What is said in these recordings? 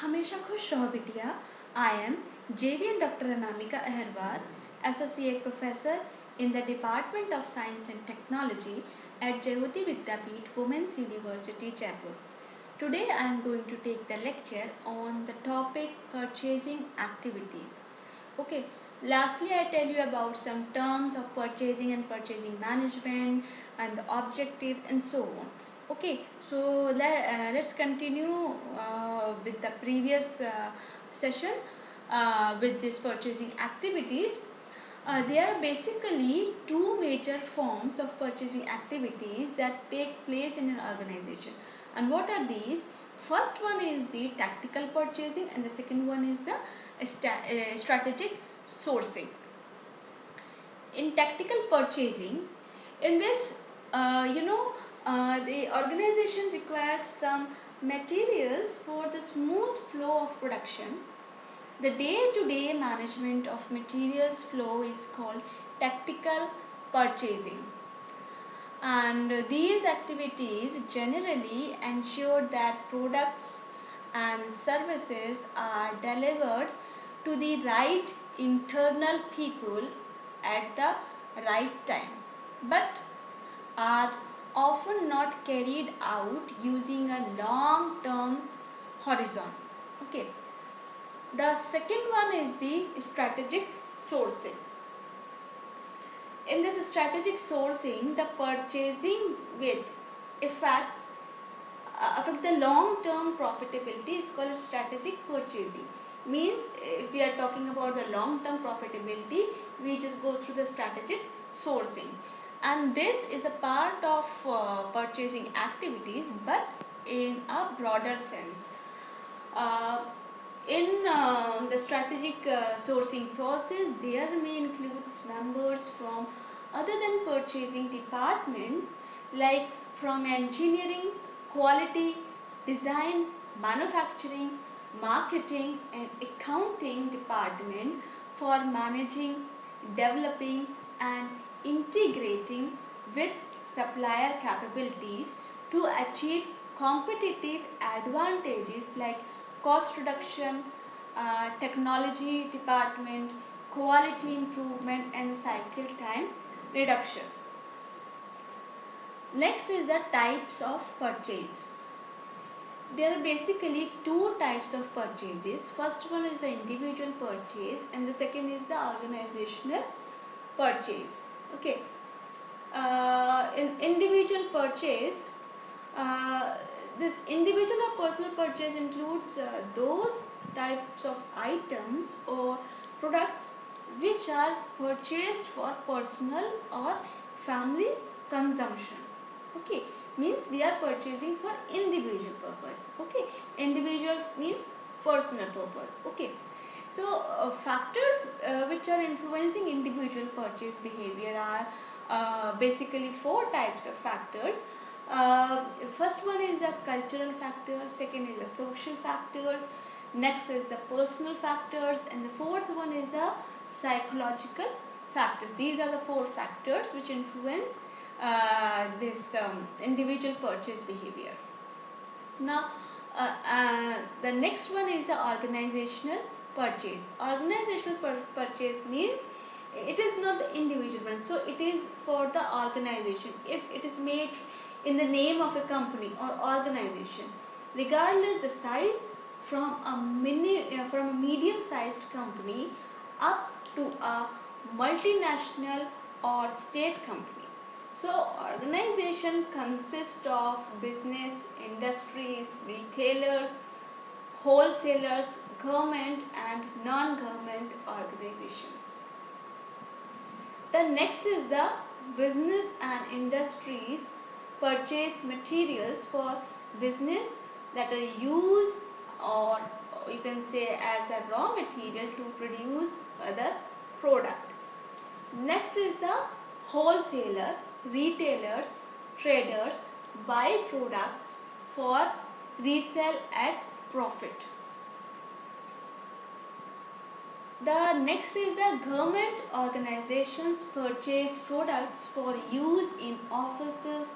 हमेशा खुश रहो बिटिया। I am JVN Dr. Anamika Aharwal, Associate Professor in the Department of Science and Technology at Jayoti Vidyapeeth Women's University, Jaipur. Today I am going to take the lecture on the topic purchasing activities. Okay, lastly I tell you about some terms of purchasing and purchasing management and the objective and so on. Okay, so let's continue with the previous session with this purchasing activities. There are basically two major forms of purchasing activities that take place in an organization. And what are these? First one is the tactical purchasing and the second one is the strategic sourcing. In tactical purchasing, in this the organization requires some materials for the smooth flow of production. The day-to-day management of materials flow is called tactical purchasing, and these activities generally ensure that products and services are delivered to the right internal people at the right time, but are often not carried out using a long term horizon. Okay, the second one is the strategic sourcing. In this strategic sourcing, the purchasing with effects affect the long term profitability is called strategic purchasing. Means if we are talking about the long term profitability, we just go through the strategic sourcing, and this is a part of purchasing activities but in a broader sense. uh, in the strategic sourcing process, there may include members from other than purchasing department, like from engineering, quality, design, manufacturing, marketing and accounting department for managing, developing and integrating with supplier capabilities to achieve competitive advantages like cost reduction, technology department, quality improvement and cycle time reduction. Next is the types of purchase. There are basically two types of purchases. First one is the individual purchase and the second is the organizational purchase. Okay, in individual purchase, uh, this individual or personal purchase includes those types of items or products which are purchased for personal or family consumption. Okay, means we are purchasing for individual purpose. Okay, individual means personal purpose. Okay, so factors which are influencing individual purchase behavior are basically four types of factors. First one is the cultural factors, second is the social factors, next is the personal factors, and the fourth one is the psychological factors. These are the four factors which influence this individual purchase behavior. Now, the next one is the organizational purchase. Organizational purchase means it is not the individual one, so it is for the organization. If it is made in the name of a company or organization, regardless the size, from a medium sized company up to a multinational or state company. So organization consists of business, industries, retailers, wholesalers, government and non-government organizations. The next is the business and industries purchase materials for business that are used, or you can say as a raw material to produce other product. Next is the wholesaler, retailers, traders buy products for resale at profit. The next is the government organizations purchase products for use in offices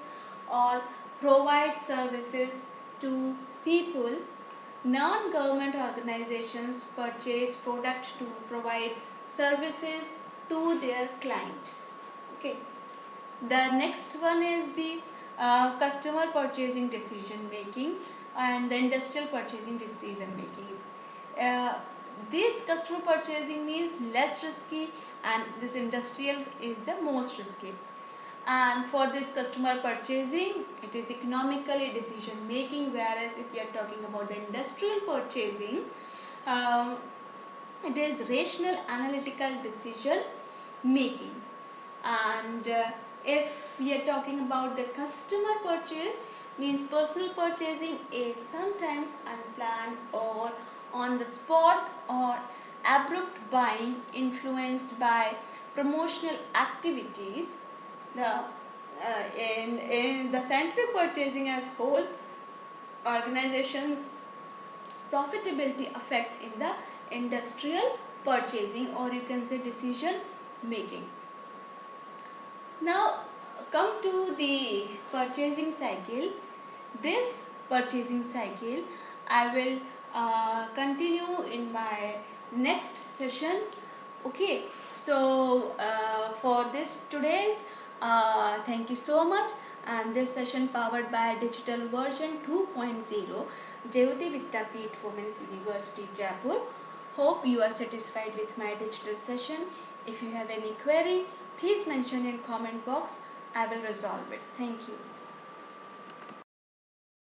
or provide services to people Non-government organizations purchase product to provide services to their client. Okay. The next one is the customer purchasing decision making and the industrial purchasing decision making. This customer purchasing means less risky, and this industrial is the most risky. And for this customer purchasing, it is economically decision making, whereas if we are talking about the industrial purchasing, um, it is rational analytical decision making. And if we are talking about the customer purchase, means personal purchasing is sometimes unplanned or on the spot or abrupt buying influenced by promotional activities. In the scientific purchasing as whole, organizations profitability affects in the industrial purchasing, or you can say decision making. Now come to the purchasing cycle. This purchasing cycle I will continue in my next session. Okay, so for this today's thank you so much, and this session powered by digital version 2.0 Jayoti Vidyapeeth Women's University Jaipur. Hope you are satisfied with my digital session. If you have any query, please mention in comment box. I will resolve it. Thank you.